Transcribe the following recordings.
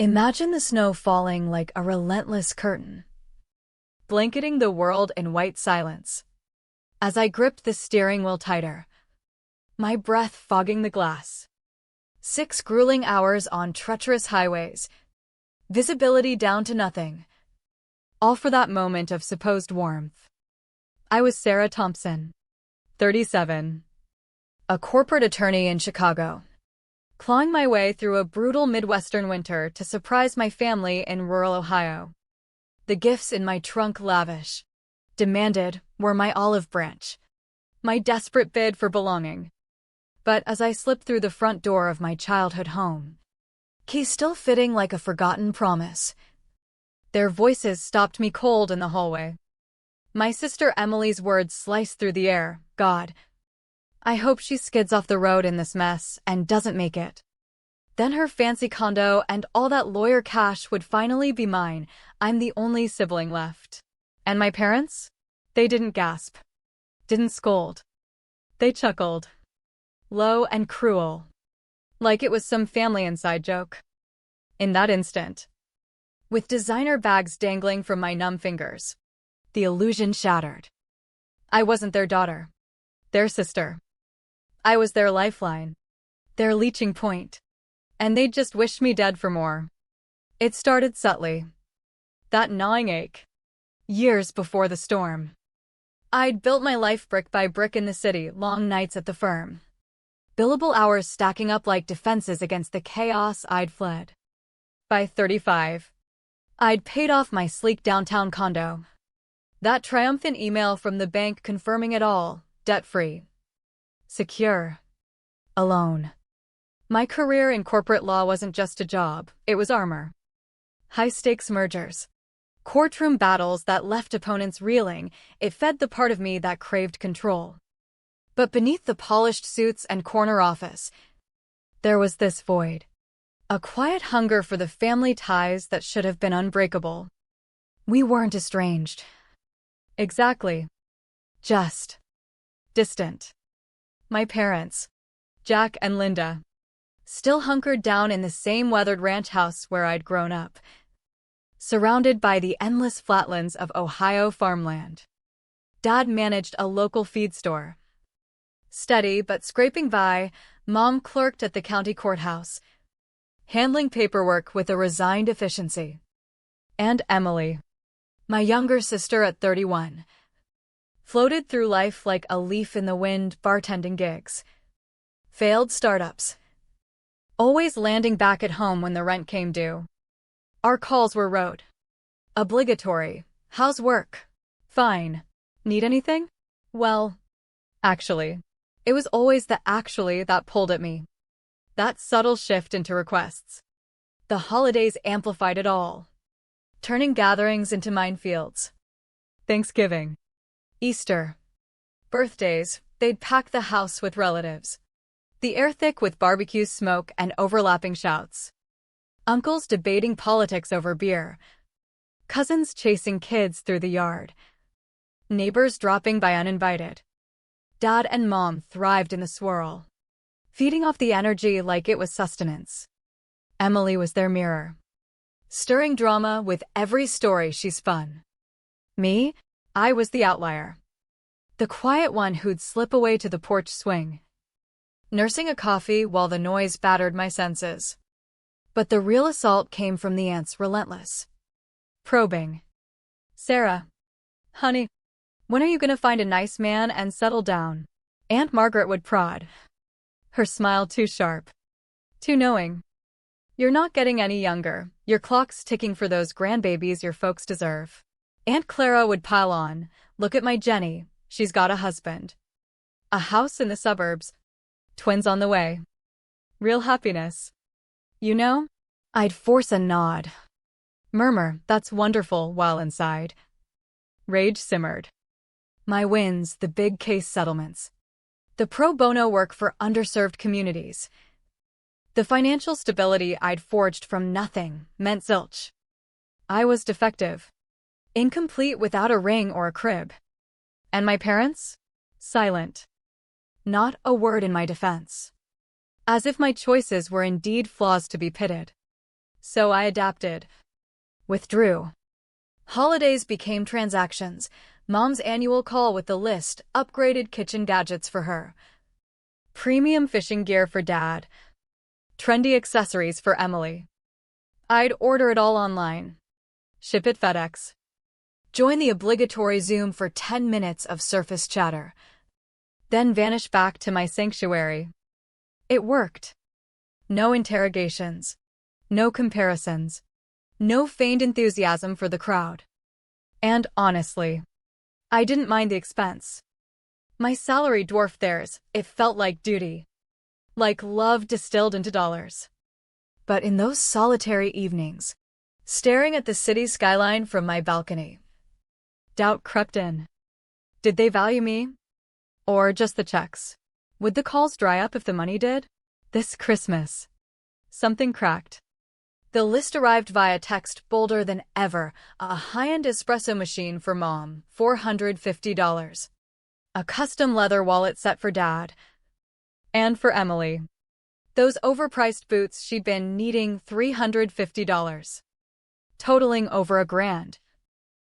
Imagine the snow falling like a relentless curtain, blanketing the world in white silence. As I gripped the steering wheel tighter, my breath fogging the glass. 6 grueling hours on treacherous highways, visibility down to nothing, all for that moment of supposed warmth. I was Sarah Thompson, 37, a corporate attorney in Chicago, clawing my way through a brutal Midwestern winter to surprise my family in rural Ohio. The gifts in my trunk lavish, demanded, were my olive branch, my desperate bid for belonging. But as I slipped through the front door of my childhood home, key still fitting like a forgotten promise, their voices stopped me cold in the hallway. My sister Emily's words sliced through the air. God, I hope she skids off the road in this mess and doesn't make it. Then her fancy condo and all that lawyer cash would finally be mine. I'm the only sibling left. And my parents? They didn't gasp. Didn't scold. They chuckled. Low and cruel. Like it was some family inside joke. In that instant, with designer bags dangling from my numb fingers, the illusion shattered. I wasn't their daughter. Their sister. I was their lifeline. Their leeching point. And they'd just wished me dead for more. It started subtly. That gnawing ache. Years before the storm. I'd built my life brick by brick in the city, long nights at the firm. Billable hours stacking up like defenses against the chaos I'd fled. By 35, I'd paid off my sleek downtown condo. That triumphant email from the bank confirming it all, debt-free. Secure. Alone. My career in corporate law wasn't just a job, it was armor. High-stakes mergers. Courtroom battles that left opponents reeling, it fed the part of me that craved control. But beneath the polished suits and corner office, there was this void. A quiet hunger for the family ties that should have been unbreakable. We weren't estranged. Exactly. Just distant. My parents, Jack and Linda, still hunkered down in the same weathered ranch house where I'd grown up, surrounded by the endless flatlands of Ohio farmland. Dad managed a local feed store. Steady but scraping by, Mom clerked at the county courthouse, handling paperwork with a resigned efficiency. And Emily, my younger sister at 31, floated through life like a leaf in the wind, bartending gigs. Failed startups. Always landing back at home when the rent came due. Our calls were rote. Obligatory. How's work? Fine. Need anything? Well, actually. It was always the actually that pulled at me. That subtle shift into requests. The holidays amplified it all, turning gatherings into minefields. Thanksgiving. Easter. Birthdays, they'd pack the house with relatives. The air thick with barbecue smoke and overlapping shouts. Uncles debating politics over beer. Cousins chasing kids through the yard. Neighbors dropping by uninvited. Dad and Mom thrived in the swirl, feeding off the energy like it was sustenance. Emily was their mirror, stirring drama with every story she spun. Me? I was the outlier. The quiet one who'd slip away to the porch swing, nursing a coffee while the noise battered my senses. But the real assault came from the aunt's relentless probing. Sarah. Honey. When are you gonna find a nice man and settle down? Aunt Margaret would prod. Her smile too sharp. Too knowing. You're not getting any younger. Your clock's ticking for those grandbabies your folks deserve. Aunt Clara would pile on. Look at my Jenny. She's got a husband. A house in the suburbs. Twins on the way. Real happiness. You know? I'd force a nod. Murmur, that's wonderful, while inside. Rage simmered. My wins, the big case settlements. The pro bono work for underserved communities. The financial stability I'd forged from nothing meant zilch. I was defective. Incomplete without a ring or a crib. And my parents? Silent. Not a word in my defense. As if my choices were indeed flaws to be pitted. So I adapted. Withdrew. Holidays became transactions. Mom's annual call with the list, upgraded kitchen gadgets for her. Premium fishing gear for Dad. Trendy accessories for Emily. I'd order it all online. Ship it FedEx. Join the obligatory Zoom for 10 minutes of surface chatter. Then vanish back to my sanctuary. It worked. No interrogations. No comparisons. No feigned enthusiasm for the crowd. And honestly, I didn't mind the expense. My salary dwarfed theirs. It felt like duty. Like love distilled into dollars. But in those solitary evenings, staring at the city skyline from my balcony, doubt crept in. Did they value me? Or just the checks? Would the calls dry up if the money did? This Christmas, something cracked. The list arrived via text, bolder than ever. A high-end espresso machine for Mom, $450. A custom leather wallet set for Dad. And for Emily, those overpriced boots she'd been needing, $350. Totaling over $1,000.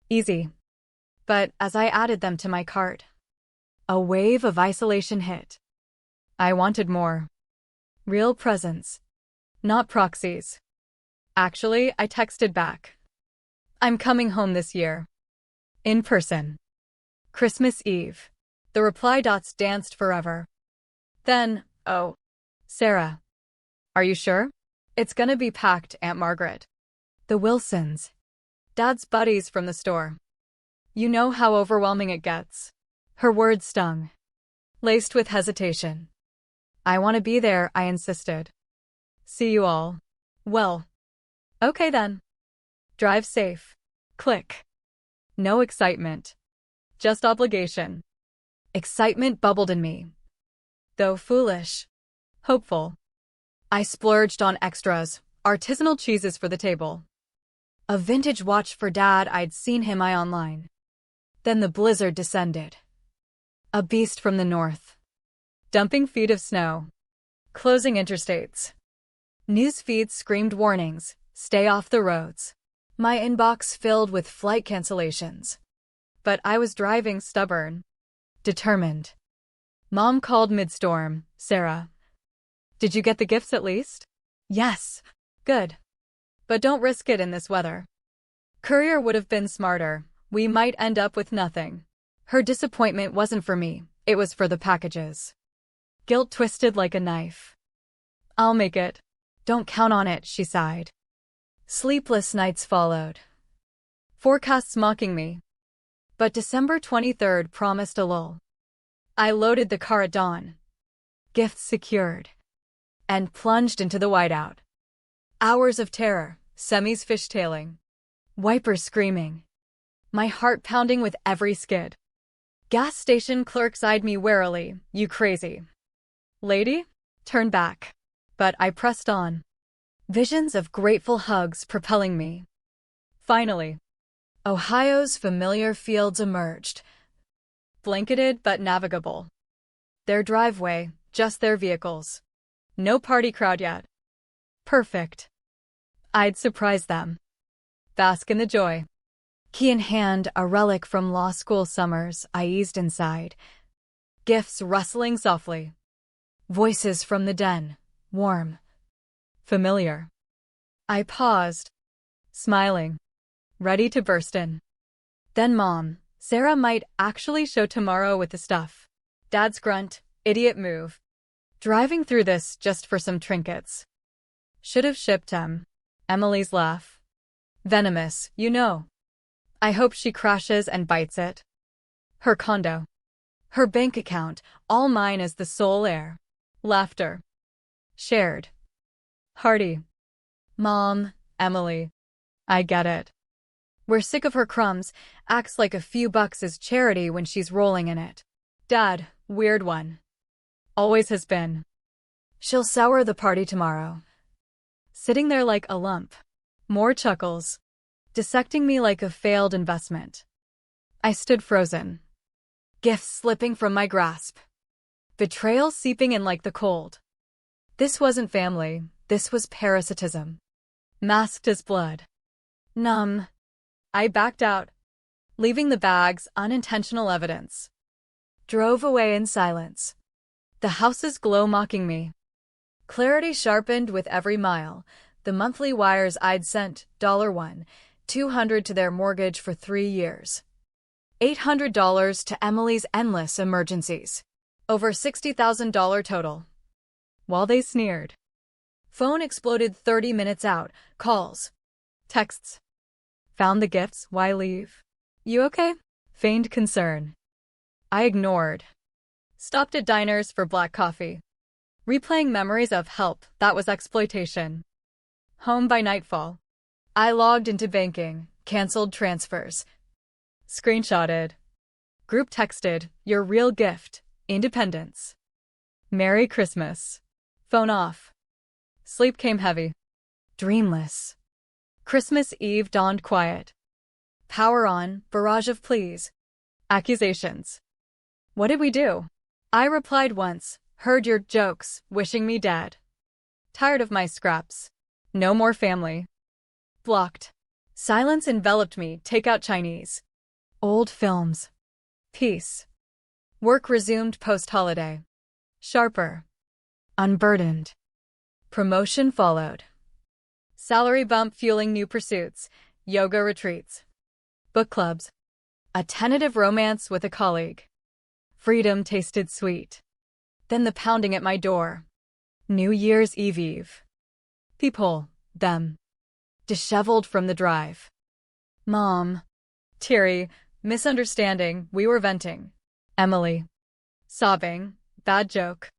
Easy. But as I added them to my cart, a wave of isolation hit. I wanted more. Real presents. Not proxies. Actually, I texted back. I'm coming home this year. In person. Christmas Eve. The reply dots danced forever. Then, oh, Sarah. Are you sure? It's gonna be packed, Aunt Margaret. The Wilsons. Dad's buddies from the store. You know how overwhelming it gets. Her words stung. Laced with hesitation. I want to be there, I insisted. See you all. Well. Okay then. Drive safe. Click. No excitement. Just obligation. Excitement bubbled in me. Though foolish. Hopeful. I splurged on extras, artisanal cheeses for the table. A vintage watch for Dad, I'd seen him eye online. Then the blizzard descended. A beast from the north. Dumping feet of snow. Closing interstates. News feeds screamed warnings, stay off the roads. My inbox filled with flight cancellations. But I was driving stubborn. Determined. Mom called mid-storm, Sarah. Did you get the gifts at least? Yes. Good. But don't risk it in this weather. Courier would have been smarter. We might end up with nothing. Her disappointment wasn't for me, it was for the packages. Guilt twisted like a knife. I'll make it. Don't count on it, she sighed. Sleepless nights followed. Forecasts mocking me. But December 23rd promised a lull. I loaded the car at dawn. Gifts secured. And plunged into the whiteout. Hours of terror, semis fishtailing. Wipers screaming. My heart pounding with every skid. Gas station clerks eyed me warily. You crazy lady? Turn back. But I pressed on. Visions of grateful hugs propelling me. Finally, Ohio's familiar fields emerged. Blanketed but navigable. Their driveway, just their vehicles. No party crowd yet. Perfect. I'd surprise them. Bask in the joy. Key in hand, a relic from law school summers, I eased inside. Gifts rustling softly. Voices from the den, warm. Familiar. I paused. Smiling. Ready to burst in. Then Mom, Sarah might actually show tomorrow with the stuff. Dad's grunt, idiot move. Driving through this just for some trinkets. Should have shipped him. Emily's laugh. Venomous, you know. I hope she crashes and bites it. Her condo. Her bank account, all mine as the sole heir. Laughter. Shared. Hearty. Mom, Emily. I get it. We're sick of her crumbs, acts like a few bucks is charity when she's rolling in it. Dad, weird one. Always has been. She'll sour the party tomorrow. Sitting there like a lump. More chuckles. Dissecting me like a failed investment. I stood frozen. Gifts slipping from my grasp. Betrayal seeping in like the cold. This wasn't family, this was parasitism. masked as blood. Numb. I backed out, leaving the bag's unintentional evidence. Drove away in silence. The house's glow mocking me. Clarity sharpened with every mile. The monthly wires I'd sent, $1, $200 to their mortgage for 3 years. $800 to Emily's endless emergencies. Over $60,000 total. While they sneered. Phone exploded 30 minutes out. Calls. Texts. Found the gifts, why leave? You okay? Feigned concern. I ignored. Stopped at diners for black coffee. Replaying memories of help, that was exploitation. Home by nightfall. I logged into banking, canceled transfers. Screenshotted. Group texted, your real gift, independence. Merry Christmas. Phone off. Sleep came heavy. Dreamless. Christmas Eve dawned quiet. Power on, barrage of pleas. Accusations. What did we do? I replied once, heard your jokes, wishing me dead. Tired of my scraps. No more family. Blocked. Silence enveloped me, take out Chinese. Old films. Peace. Work resumed post-holiday. Sharper. Unburdened. Promotion followed. Salary bump fueling new pursuits. Yoga retreats. Book clubs. A tentative romance with a colleague. Freedom tasted sweet. Then the pounding at my door. New Year's Eve. Peephole. Them. Disheveled from the drive. Mom. Teary. Misunderstanding, we were venting. Emily. Sobbing. Bad joke.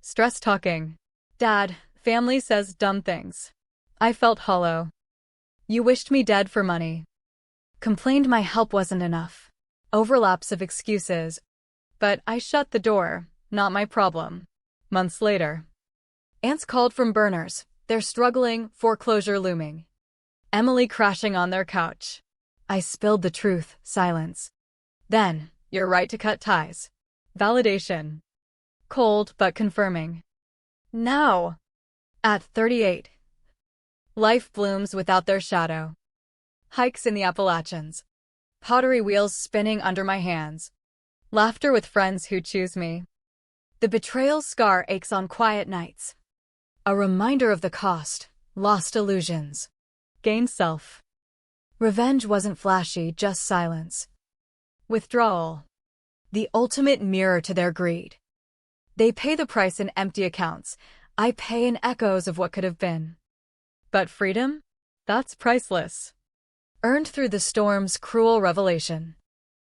Stress talking. Dad, family says dumb things. I felt hollow. You wished me dead for money. Complained my help wasn't enough. Overlaps of excuses. But I shut the door, not my problem. Months later. Aunts called from burners. They're struggling, foreclosure looming. Emily crashing on their couch. I spilled the truth, silence. Then, you're right to cut ties. Validation. Cold but confirming. Now. At 38. Life blooms without their shadow. Hikes in the Appalachians. Pottery wheels spinning under my hands. Laughter with friends who choose me. The betrayal scar aches on quiet nights. A reminder of the cost, lost illusions. Gained self. Revenge wasn't flashy, just silence. Withdrawal. The ultimate mirror to their greed. They pay the price in empty accounts. I pay in echoes of what could have been. But freedom? That's priceless. Earned through the storm's cruel revelation.